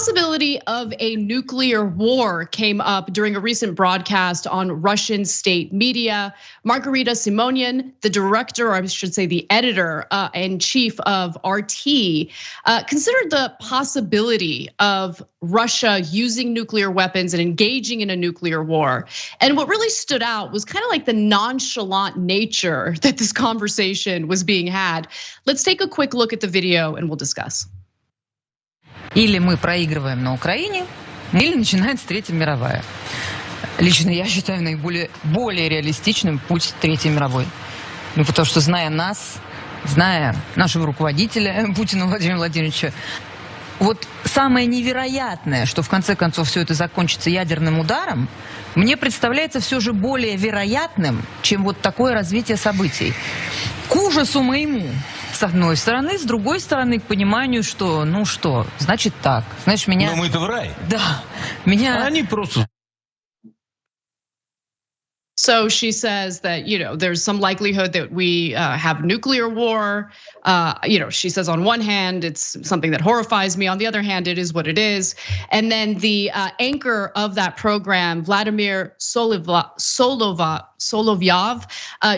possibility of a nuclear war came up during a recent broadcast on Russian state media. Margarita Simonian, the director, or I should say the editor and chief of RT, considered the possibility of Russia using nuclear weapons and engaging in a nuclear war. And what really stood out was kind of like the nonchalant nature that this conversation was being had. Let's take a quick look at the video and we'll discuss. Или мы проигрываем на Украине, или начинается Третья мировая. Лично я считаю более реалистичным путь Третьей мировой. Ну, потому что, зная нас, зная нашего руководителя Путина Владимира Владимировича, вот самое невероятное, что в конце концов все это закончится ядерным ударом, мне представляется все же более вероятным, чем вот такое развитие событий. К ужасу моему, с одной стороны, с другой стороны, к пониманию, что, ну что, значит так. Знаешь, меня... Но мы-то в рай. Да, меня... Они просто... So she says that, there's some likelihood that we have nuclear war. She says on one hand, it's something that horrifies me. On the other hand, it is what it is. And then the anchor of that program, Vladimir Solovyov,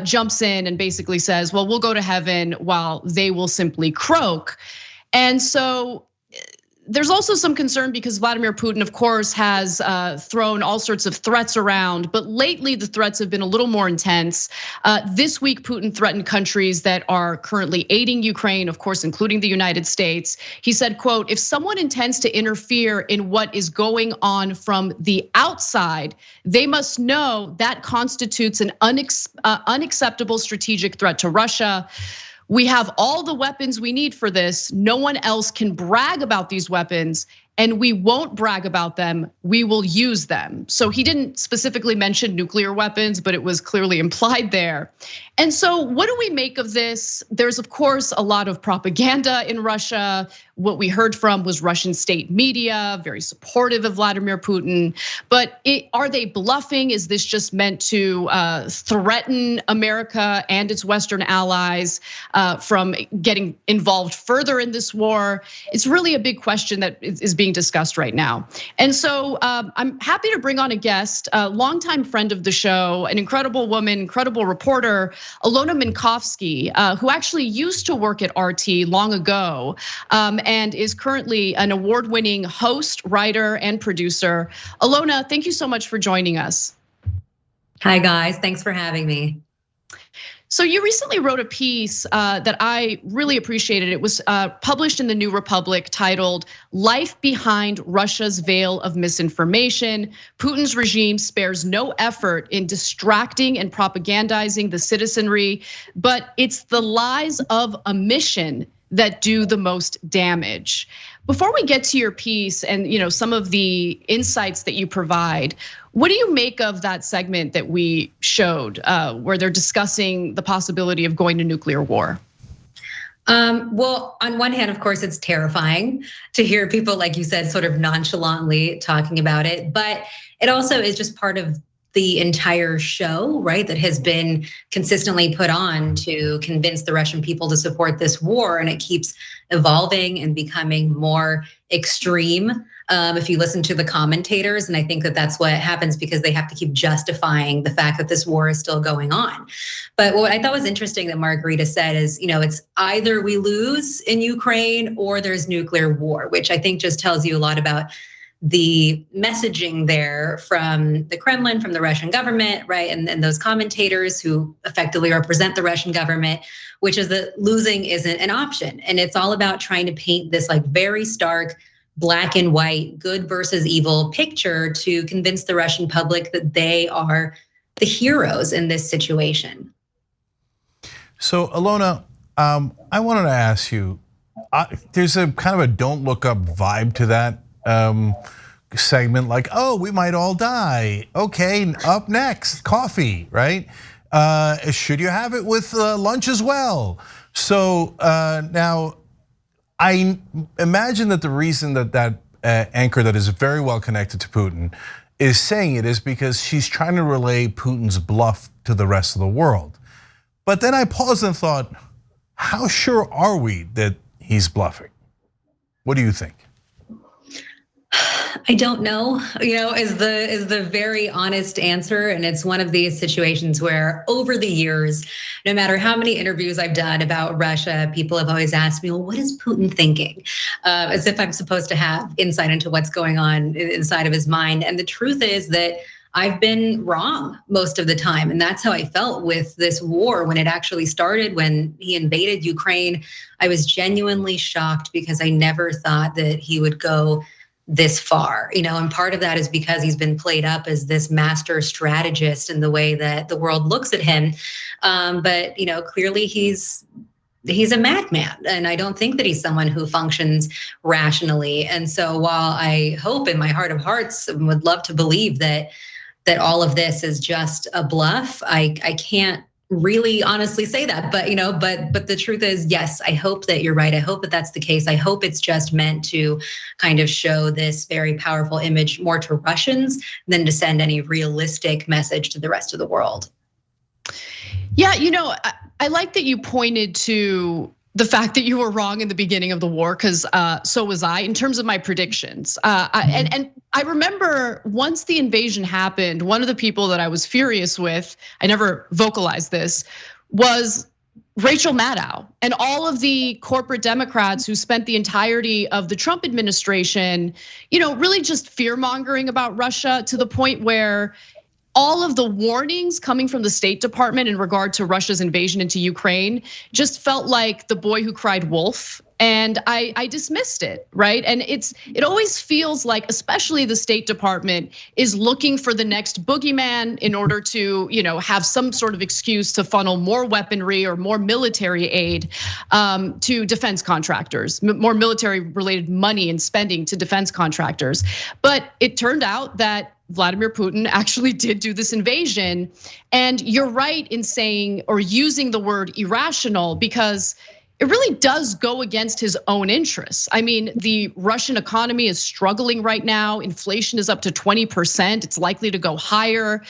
jumps in and basically says, well, we'll go to heaven while they will simply croak. And so there's also some concern because Vladimir Putin, of course, has thrown all sorts of threats around, but lately the threats have been a little more intense. This week, Putin threatened countries that are currently aiding Ukraine, of course, including the United States. He said, quote, if someone intends to interfere in what is going on from the outside, they must know that constitutes an unacceptable strategic threat to Russia. We have all the weapons we need for this. No one else can brag about these weapons, and we won't brag about them. We will use them. So he didn't specifically mention nuclear weapons, but it was clearly implied there. And so what do we make of this? There's of course a lot of propaganda in Russia. What we heard from was Russian state media, very supportive of Vladimir Putin. But are they bluffing? Is this just meant to threaten America and its Western allies from getting involved further in this war? It's really a big question that is being discussed right now. And so I'm happy to bring on a guest, a longtime friend of the show, an incredible woman, incredible reporter, Alona Minkowski, who actually used to work at RT long ago, and is currently an award-winning host, writer, and producer. Alona, thank you so much for joining us. Hi guys, thanks for having me. So you recently wrote a piece that I really appreciated. It was published in the New Republic titled "Life Behind Russia's Veil of Misinformation. Putin's regime spares no effort in distracting and propagandizing the citizenry, but it's the lies of omission that do the most damage." Before we get to your piece and some of the insights that you provide, what do you make of that segment that we showed where they're discussing the possibility of going to nuclear war? Well, on one hand, of course, it's terrifying to hear people, like you said, sort of nonchalantly talking about it, but it also is just part of the entire show, right, that has been consistently put on to convince the Russian people to support this war, and it keeps evolving and becoming more extreme. If you listen to the commentators, and I think that that's what happens because they have to keep justifying the fact that this war is still going on. But what I thought was interesting that Margarita said is, it's either we lose in Ukraine or there's nuclear war, which I think just tells you a lot about the messaging there from the Kremlin, from the Russian government, right? And those commentators who effectively represent the Russian government, which is that losing isn't an option. And it's all about trying to paint this like very stark black and white, good versus evil picture to convince the Russian public that they are the heroes in this situation. So Alona, I wanted to ask you, there's a kind of a don't look up vibe to that segment, like, oh, we might all die. Okay, up next, coffee, right? Should you have it with lunch as well? So now, I imagine that the reason that anchor that is very well connected to Putin is saying it is because she's trying to relay Putin's bluff to the rest of the world. But then I paused and thought, how sure are we that he's bluffing? What do you think? I don't know, is the very honest answer. And it's one of these situations where over the years, no matter how many interviews I've done about Russia, people have always asked me, well, what is Putin thinking? As if I'm supposed to have insight into what's going on inside of his mind. And the truth is that I've been wrong most of the time. And that's how I felt with this war when it actually started, when he invaded Ukraine. I was genuinely shocked because I never thought that he would go this far, and part of that is because he's been played up as this master strategist in the way that the world looks at him. But clearly he's a madman, and I don't think that he's someone who functions rationally. And so while I hope in my heart of hearts and would love to believe that all of this is just a bluff, I can't really honestly say that, but the truth is, yes, I hope that you're right. I hope that that's the case. I hope it's just meant to kind of show this very powerful image more to Russians than to send any realistic message to the rest of the world. Yeah, I like that you pointed to the fact that you were wrong in the beginning of the war, because so was I in terms of my predictions. And I remember once the invasion happened, one of the people that I was furious with, I never vocalized this, was Rachel Maddow and all of the corporate Democrats who spent the entirety of the Trump administration, really just fear mongering about Russia to the point where all of the warnings coming from the State Department in regard to Russia's invasion into Ukraine just felt like the boy who cried wolf. And I dismissed it, right? And it always feels like, especially the State Department is looking for the next boogeyman in order to, have some sort of excuse to funnel more weaponry or more military aid to defense contractors, more military related money and spending to defense contractors. But it turned out that Vladimir Putin actually did do this invasion. And you're right in saying or using the word irrational, because it really does go against his own interests. I mean, the Russian economy is struggling right now. Inflation is up to 20%. It's likely to go higher.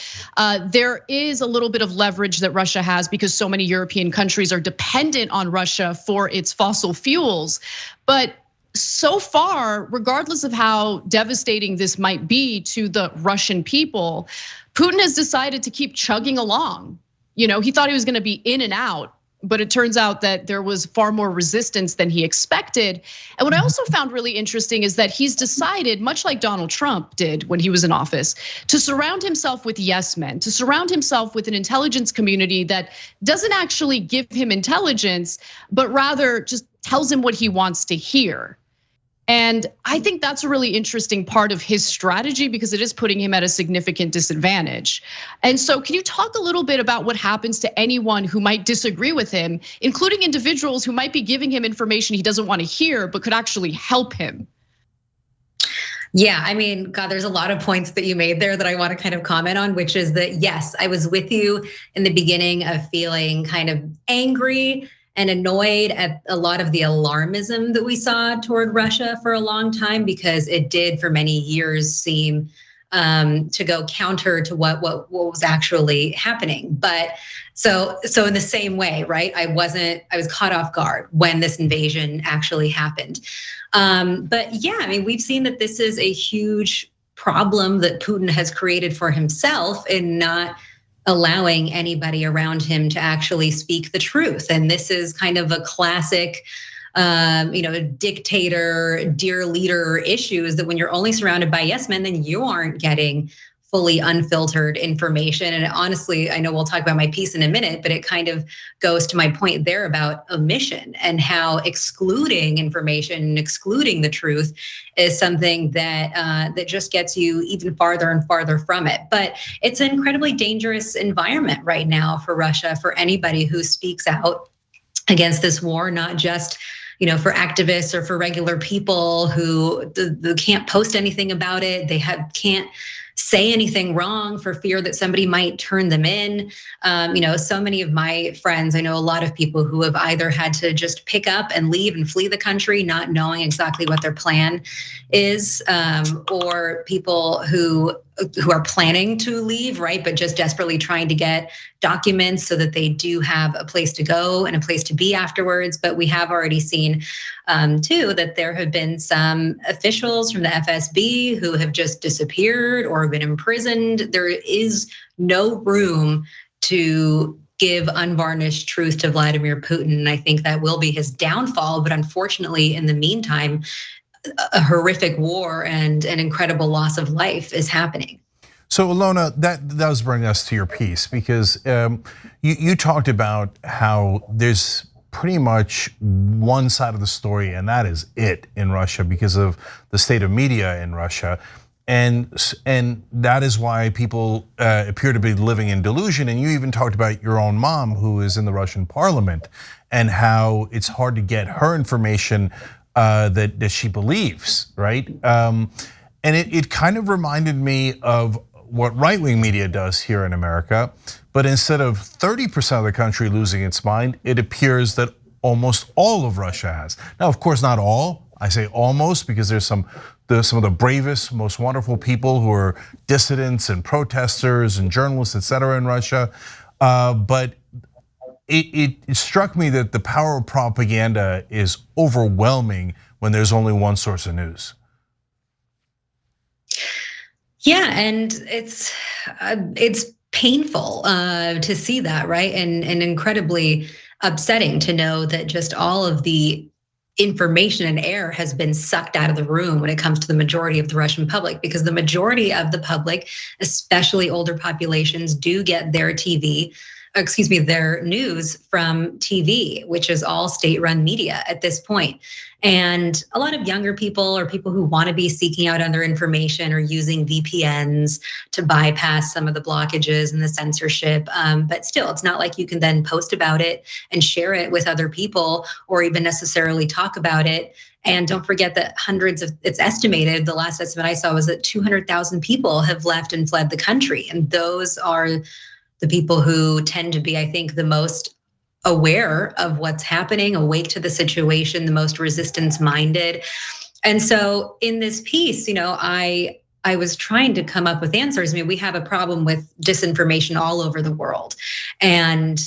There is a little bit of leverage that Russia has because so many European countries are dependent on Russia for its fossil fuels. But so far, regardless of how devastating this might be to the Russian people, Putin has decided to keep chugging along. He thought he was going to be in and out, but it turns out that there was far more resistance than he expected. And what I also found really interesting is that he's decided, much like Donald Trump did when he was in office, to surround himself with yes men, to surround himself with an intelligence community that doesn't actually give him intelligence, but rather just tells him what he wants to hear. And I think that's a really interesting part of his strategy because it is putting him at a significant disadvantage. And so can you talk a little bit about what happens to anyone who might disagree with him, including individuals who might be giving him information he doesn't want to hear, but could actually help him? Yeah, I mean, God, there's a lot of points that you made there that I want to kind of comment on, which is that, yes, I was with you in the beginning of feeling kind of angry and annoyed at a lot of the alarmism that we saw toward Russia for a long time, because it did for many years seem to go counter to what was actually happening. But so in the same way, right? I was caught off guard when this invasion actually happened. But yeah, I mean, we've seen that this is a huge problem that Putin has created for himself in not allowing anybody around him to actually speak the truth. And this is kind of a classic, dictator, dear leader issue, is that when you're only surrounded by yes men, then you aren't getting fully unfiltered information. And honestly, I know we'll talk about my piece in a minute, but it kind of goes to my point there about omission and how excluding information and excluding the truth is something that just gets you even farther and farther from it. But it's an incredibly dangerous environment right now for Russia, for anybody who speaks out against this war, not just for activists or for regular people who can't post anything about it. They can't say anything wrong for fear that somebody might turn them in. So many of my friends, I know a lot of people who have either had to just pick up and leave and flee the country, not knowing exactly what their plan is, or people who who are planning to leave, right? But just desperately trying to get documents so that they do have a place to go and a place to be afterwards. But we have already seen too that there have been some officials from the FSB who have just disappeared or been imprisoned. There is no room to give unvarnished truth to Vladimir Putin. And I think that will be his downfall. But unfortunately, in the meantime, a horrific war and an incredible loss of life is happening. So Ilona, that does bring us to your piece, because you talked about how there's pretty much one side of the story, and that is it in Russia because of the state of media in Russia. And that is why people appear to be living in delusion. And you even talked about your own mom, who is in the Russian parliament, and how it's hard to get her information that she believes, right? And it kind of reminded me of what right-wing media does here in America. But instead of 30% of the country losing its mind, it appears that almost all of Russia has. Now, of course, not all. I say almost because there's some of the bravest, most wonderful people who are dissidents and protesters and journalists, et cetera, in Russia. But it struck me that the power of propaganda is overwhelming when there's only one source of news. Yeah, and it's painful to see that, right? And incredibly upsetting to know that just all of the information and air has been sucked out of the room when it comes to the majority of the Russian public, because the majority of the public, especially older populations, do get their their news from TV, which is all state-run media at this point. And a lot of younger people or people who want to be seeking out other information or using VPNs to bypass some of the blockages and the censorship. But still, it's not like you can then post about it and share it with other people or even necessarily talk about it. And don't forget that it's estimated, the last estimate I saw was that 200,000 people have left and fled the country. And those are the people who tend to be, I think, the most aware of what's happening, awake to the situation, the most resistance-minded. And so in this piece, I was trying to come up with answers. I mean, we have a problem with disinformation all over the world. And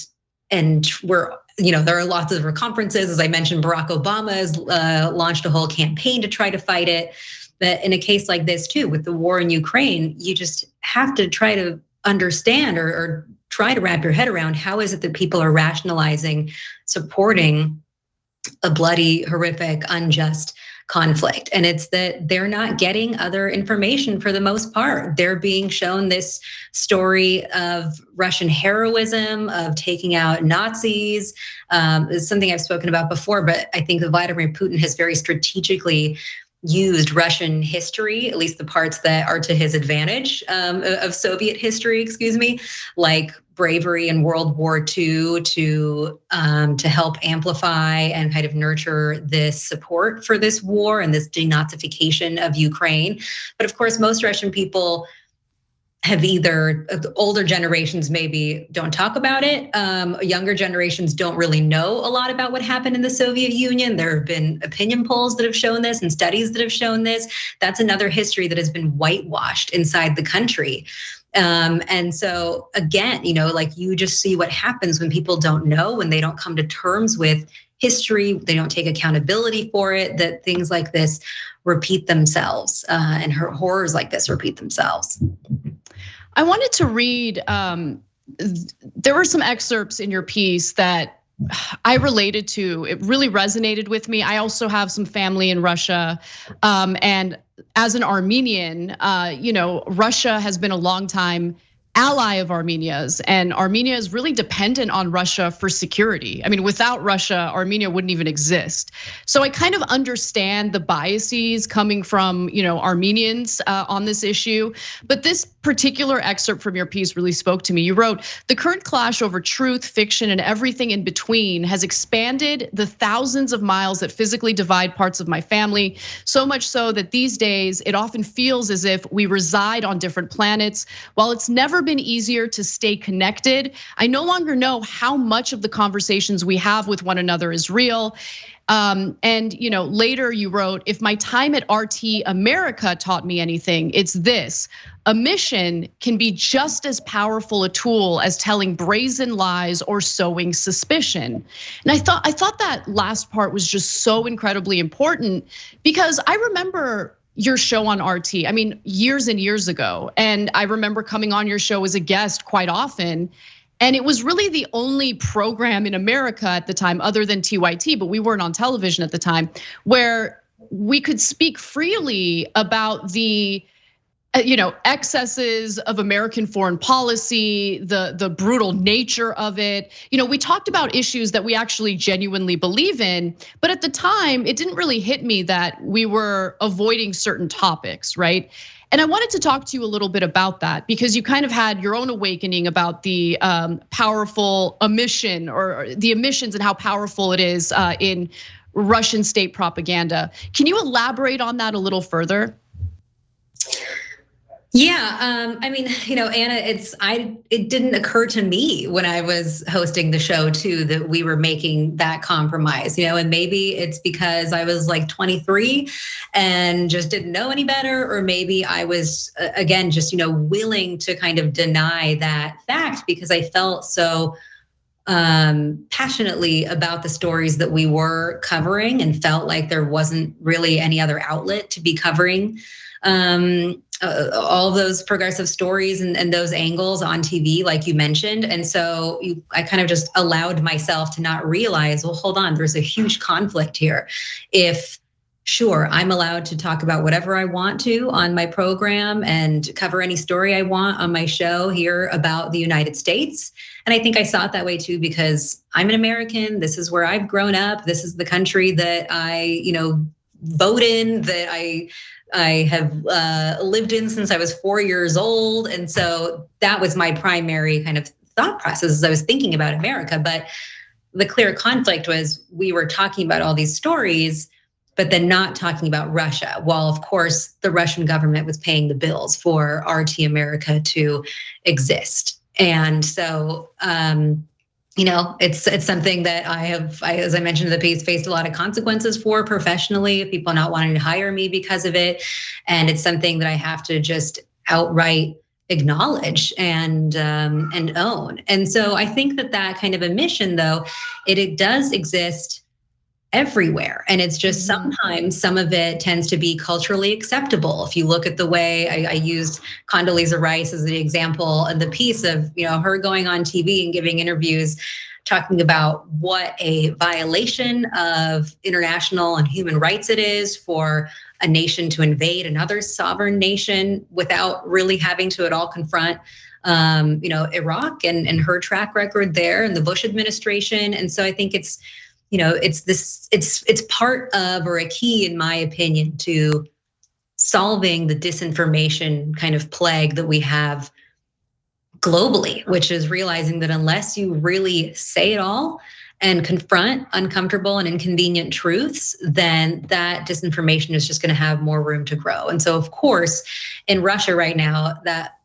we're, there are lots of conferences. As I mentioned, Barack Obama has launched a whole campaign to try to fight it. But in a case like this too, with the war in Ukraine, you just have to try to understand or try to wrap your head around how is it that people are rationalizing supporting a bloody, horrific, unjust conflict. And it's that they're not getting other information for the most part. They're being shown this story of Russian heroism, of taking out Nazis. It's something I've spoken about before, but I think that Vladimir Putin has very strategically used Russian history, at least the parts that are to his advantage of Soviet history, like bravery in World War II to help amplify and kind of nurture this support for this war and this denazification of Ukraine. But of course, most Russian people have either, older generations maybe don't talk about it. Younger generations don't really know a lot about what happened in the Soviet Union. There have been opinion polls that have shown this and studies that have shown this. That's another history that has been whitewashed inside the country. And so again, like you just see what happens when people don't know, when they don't come to terms with history, they don't take accountability for it, that things like this repeat themselves and horrors like this repeat themselves. I wanted to read, there were some excerpts in your piece that I related to. It really resonated with me. I also have some family in Russia. And as an Armenian, Russia has been a long time ally of Armenia's, and Armenia is really dependent on Russia for security. I mean, without Russia, Armenia wouldn't even exist. So I kind of understand the biases coming from, Armenians on this issue. But this particular excerpt from your piece really spoke to me. You wrote, "The current clash over truth, fiction, and everything in between has expanded the thousands of miles that physically divide parts of my family, so much so that these days it often feels as if we reside on different planets. While it's never never been easier to stay connected. I no longer know how much of the conversations we have with one another is real. And later you wrote, if my time at RT America taught me anything, it's this: omission can be just as powerful a tool as telling brazen lies or sowing suspicion. And I thought that last part was just so incredibly important, because I remember your show on RT, I mean, years and years ago. And I remember coming on your show as a guest quite often. And it was really the only program in America at the time, other than TYT, but we weren't on television at the time, where we could speak freely about the excesses of American foreign policy, the brutal nature of it. We talked about issues that we actually genuinely believe in, but at the time, it didn't really hit me that we were avoiding certain topics, right? And I wanted to talk to you a little bit about that, because you kind of had your own awakening about the powerful omission, or the omissions, and how powerful it is in Russian state propaganda. Can you elaborate on that a little further? Yeah, I mean, Anna, it didn't occur to me when I was hosting the show too that we were making that compromise, and maybe it's because I was like 23 and just didn't know any better, or maybe I was again just willing to kind of deny that fact because I felt so passionately about the stories that we were covering, and felt like there wasn't really any other outlet to be covering all those progressive stories and those angles on TV, like you mentioned. And so I kind of just allowed myself to not realize, well, hold on, there's a huge conflict here. Sure, I'm allowed to talk about whatever I want to on my program and cover any story I want on my show here about the United States. And I think I saw it that way too, because I'm an American. This is where I've grown up. This is the country that I, vote in, that I have lived in since I was 4 years old. And so that was my primary kind of thought process as I was thinking about America. But the clear conflict was we were talking about all these stories, but then not talking about Russia. While of course the Russian government was paying the bills for RT America to exist. And so, it's something that I, as I mentioned in the piece, faced a lot of consequences for professionally, people not wanting to hire me because of it. And it's something that I have to just outright acknowledge and own. And so I think that kind of omission, though, it does exist everywhere. And it's just sometimes some of it tends to be culturally acceptable. If you look at the way I used Condoleezza Rice as the example in the piece of, her going on TV and giving interviews, talking about what a violation of international and human rights it is for a nation to invade another sovereign nation without really having to at all confront Iraq and her track record there and the Bush administration. And so I think it's part of, or a key, in my opinion, to solving the disinformation kind of plague that we have globally, which is realizing that unless you really say it all and confront uncomfortable and inconvenient truths, then that disinformation is just going to have more room to grow. And so, of course, in Russia right now, that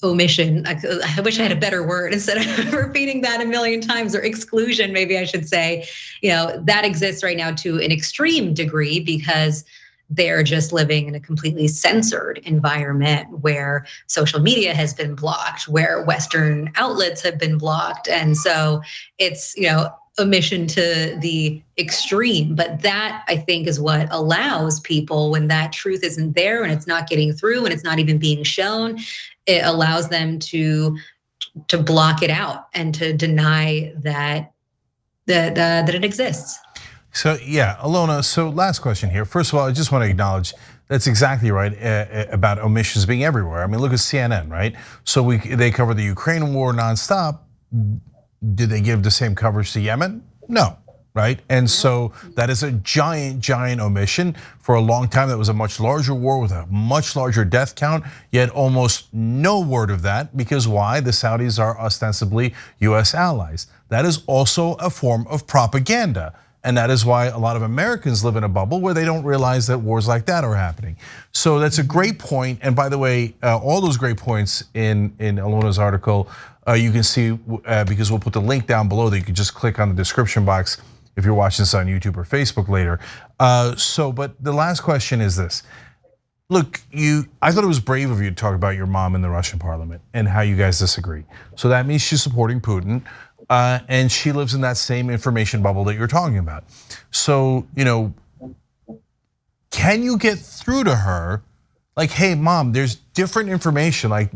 omission, I wish I had a better word instead of repeating that a million times, or exclusion, maybe I should say, that exists right now to an extreme degree because they're just living in a completely censored environment where social media has been blocked, where Western outlets have been blocked. And so it's, omission to the extreme. But that, I think, is what allows people, when that truth isn't there and it's not getting through and it's not even being shown, it allows them to block it out and to deny that it exists. So yeah, Alona, so last question here. First of all, I just want to acknowledge that's exactly right about omissions being everywhere. I mean, look at CNN, right? So they cover the Ukraine war nonstop. Did they give the same coverage to Yemen? No, right? And so that is a giant, giant omission. For a long time, that was a much larger war with a much larger death count, yet almost no word of that, because why? The Saudis are ostensibly US allies. That is also a form of propaganda. And that is why a lot of Americans live in a bubble where they don't realize that wars like that are happening. So that's a great point. And by the way, all those great points in Alona's article, you can see, because we'll put the link down below that you can just click on the description box if you're watching this on YouTube or Facebook later. But the last question is this. Look, I thought it was brave of you to talk about your mom in the Russian parliament and how you guys disagree. So that means she's supporting Putin, and she lives in that same information bubble that you're talking about. So, can you get through to her? Like, hey, mom, there's different information. Like,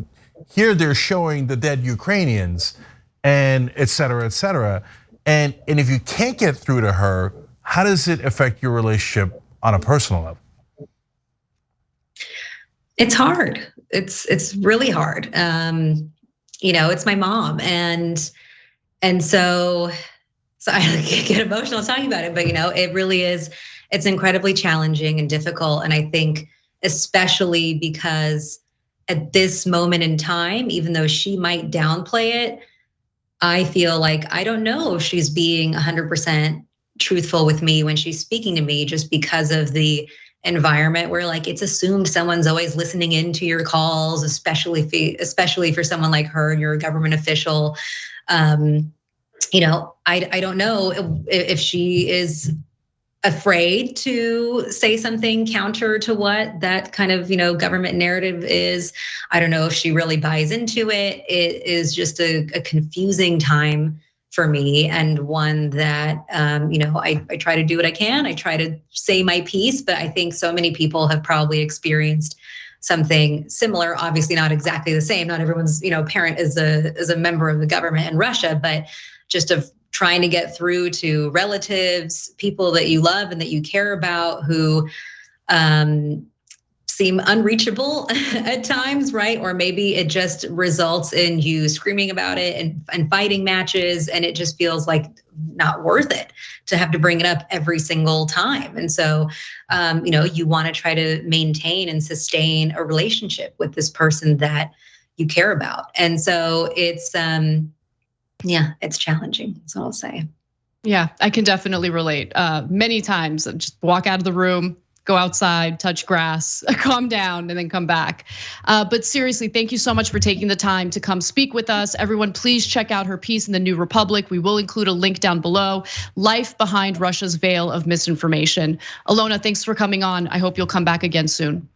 here they're showing the dead Ukrainians, and et cetera, et cetera. And if you can't get through to her, how does it affect your relationship on a personal level? It's hard. It's really hard. It's my mom, and so I get emotional talking about it. But it really is. It's incredibly challenging and difficult, and I think especially because at this moment in time, even though she might downplay it, I feel like I don't know if she's being 100% truthful with me when she's speaking to me, just because of the environment where like it's assumed someone's always listening into your calls, especially for someone like her and you're a government official. I don't know if she is afraid to say something counter to what that kind of government narrative is. I don't know if she really buys into it. It is just a confusing time for me, and one that I try to do what I can. I try to say my piece, but I think so many people have probably experienced something similar. Obviously, not exactly the same. Not everyone's parent is a member of the government in Russia, but just of trying to get through to relatives, people that you love and that you care about, who seem unreachable at times, right? Or maybe it just results in you screaming about it and fighting matches, and it just feels like not worth it to have to bring it up every single time. And so, you want to try to maintain and sustain a relationship with this person that you care about. And so it's challenging. That's all I'll say. Yeah, I can definitely relate. Many times, just walk out of the room, go outside, touch grass, calm down, and then come back. But seriously, thank you so much for taking the time to come speak with us. Everyone, please check out her piece in the New Republic. We will include a link down below. Life Behind Russia's Veil of Misinformation. Alona, thanks for coming on. I hope you'll come back again soon.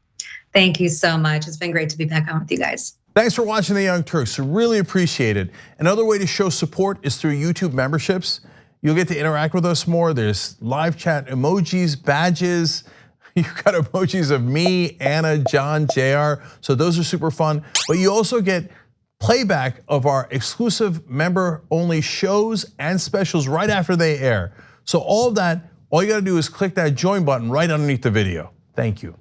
Thank you so much. It's been great to be back on with you guys. Thanks for watching The Young Turks. Really appreciate it. Another way to show support is through YouTube memberships. You'll get to interact with us more. There's live chat emojis, badges. You've got emojis of me, Anna, John, JR. So those are super fun. But you also get playback of our exclusive member-only shows and specials right after they air. So all of that, all you gotta do is click that join button right underneath the video. Thank you.